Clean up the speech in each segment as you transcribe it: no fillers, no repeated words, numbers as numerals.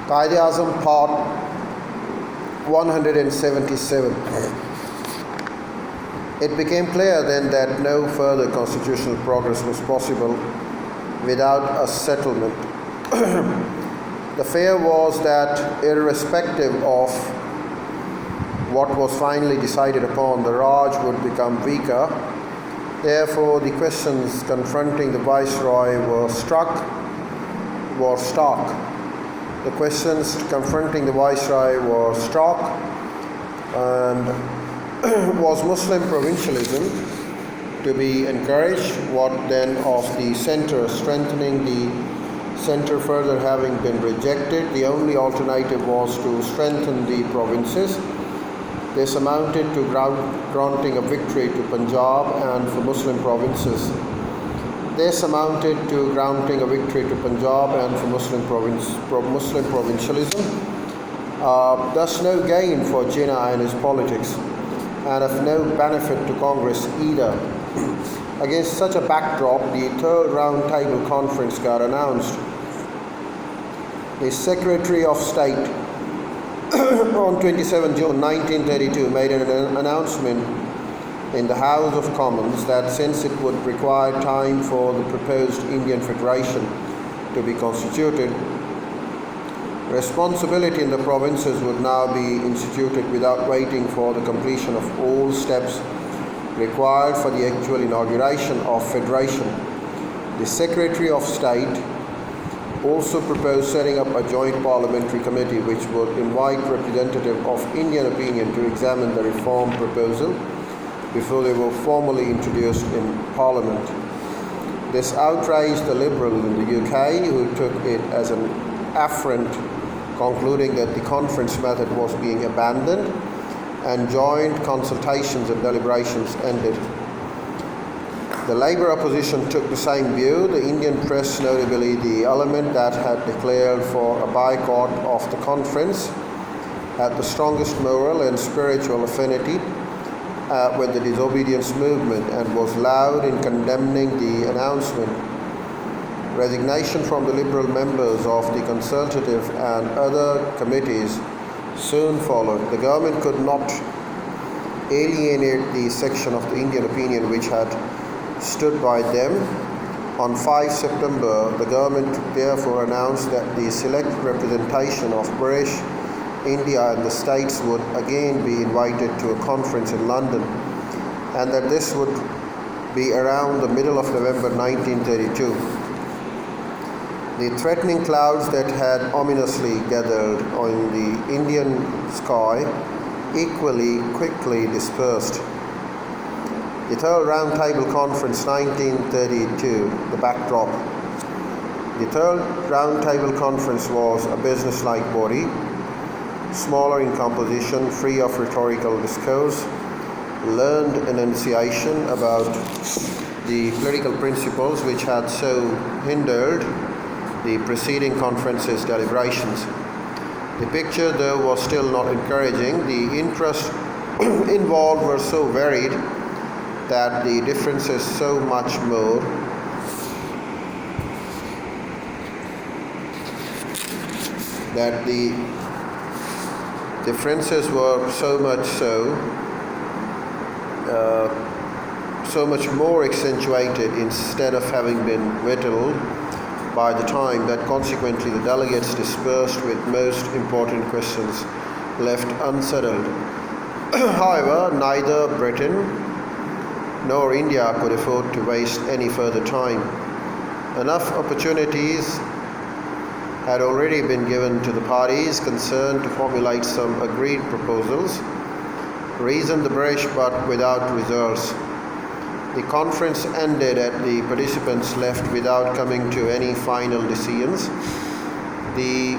Quaid Azam Part 177. It became clear then that no further constitutional progress was possible without a settlement. The fear was that, irrespective of what was finally decided upon, the Raj would become weaker. Therefore, the questions confronting the Viceroy were stark. The questions confronting the Viceroy were stark, and was Muslim provincialism to be encouraged? What then of the centre? Strengthening the centre further having been rejected, the only alternative was to strengthen the provinces. This amounted to granting a victory to Punjab and for Muslim provinces. Muslim provincialism. Thus no gain for Jinnah and his politics, and of no benefit to Congress either. Against such a backdrop, the Third Round Table Conference got announced. The Secretary of State on 27 June 1932 made an announcement in the House of Commons that since it would require time for the proposed Indian Federation to be constituted, responsibility in the provinces would now be instituted without waiting for the completion of all steps required for the actual inauguration of federation. The Secretary of State also proposed setting up a joint parliamentary committee which would invite representatives of Indian opinion to examine the reform proposal before they were formally introduced in Parliament. This outraged the Liberals in the UK, who took it as an affront, concluding that the conference method was being abandoned, and joint consultations and deliberations ended. The Labour opposition took the same view. The Indian press, notably the element that had declared for a boycott of the conference, had the strongest moral and spiritual affinity with the disobedience movement and was loud in condemning the announcement. Resignation from the Liberal members of the Consultative and other committees soon followed. The government could not alienate the section of the Indian opinion which had stood by them. On 5 September, the government therefore announced that the select representation of British India and the States would again be invited to a conference in London, and that this would be around the middle of November 1932. The threatening clouds that had ominously gathered on the Indian sky equally quickly dispersed. The Third Round Table Conference 1932, the backdrop. The Third Round Table Conference was a business-like body, smaller in composition, free of rhetorical discourse, learned enunciation about the political principles which had so hindered the preceding conference's deliberations. The picture, though, was still not encouraging. The interests involved were so varied that the differences so much more so much more accentuated instead of having been whittled by the time that consequently the delegates dispersed with most important questions left unsettled. However, neither Britain nor India could afford to waste any further time. Enough opportunities had already been given to the parties concerned to formulate some agreed proposals, reasoned the British, but without results. The conference ended at the participants left without coming to any final decisions. The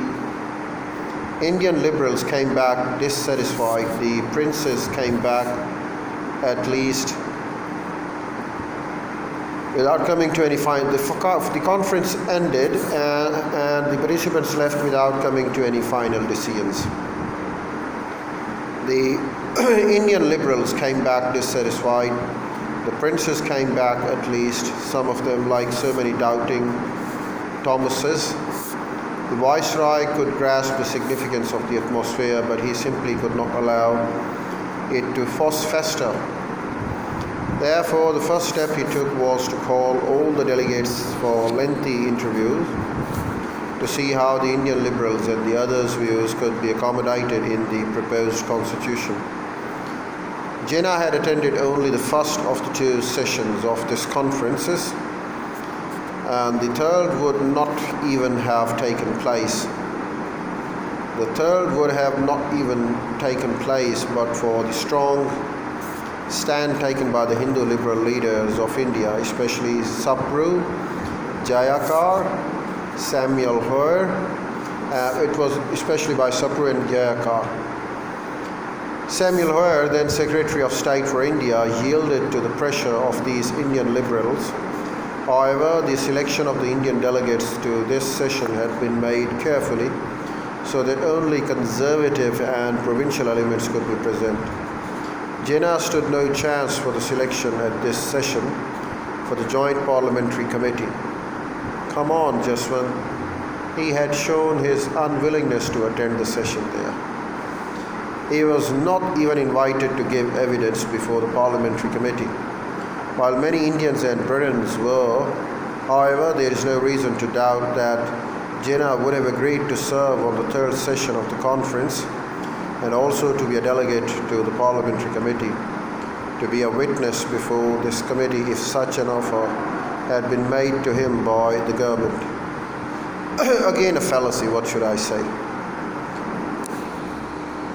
Indian Liberals came back dissatisfied. The princes came back at least without coming to any final. The conference ended and the participants left without coming to any final decisions. The Indian Liberals came back dissatisfied. The princes came back, at least some of them, like so many doubting Thomases, The viceroy could grasp the significance of the atmosphere, but he simply could not allow it to fester. Therefore, the first step he took was to call all the delegates for lengthy interviews to see how the Indian liberals and the others' views could be accommodated in the proposed constitution. Jinnah had attended only the first of the two sessions of this conferences, and the third would not even have taken place. The third would have not even taken place but for the strong stand taken by the Hindu liberal leaders of India, especially Sapru, Jayakar, Samuel Hoare. It was especially by Sapru and Jayakar. Samuel Hoare, then Secretary of State for India, yielded to the pressure of these Indian liberals. However, the selection of the Indian delegates to this session had been made carefully so that only conservative and provincial elements could be present. Jinnah stood no chance for the selection at this session for the Joint Parliamentary Committee. Come on, Jaswant. He had shown his unwillingness to attend the session there. He was not even invited to give evidence before the Parliamentary Committee. While many Indians and Britons were, however, there is no reason to doubt that Jinnah would have agreed to serve on the third session of the conference and also to be a delegate to the Parliamentary Committee, to be a witness before this committee if such an offer had been made to him by the government. Again, a fallacy, what should I say?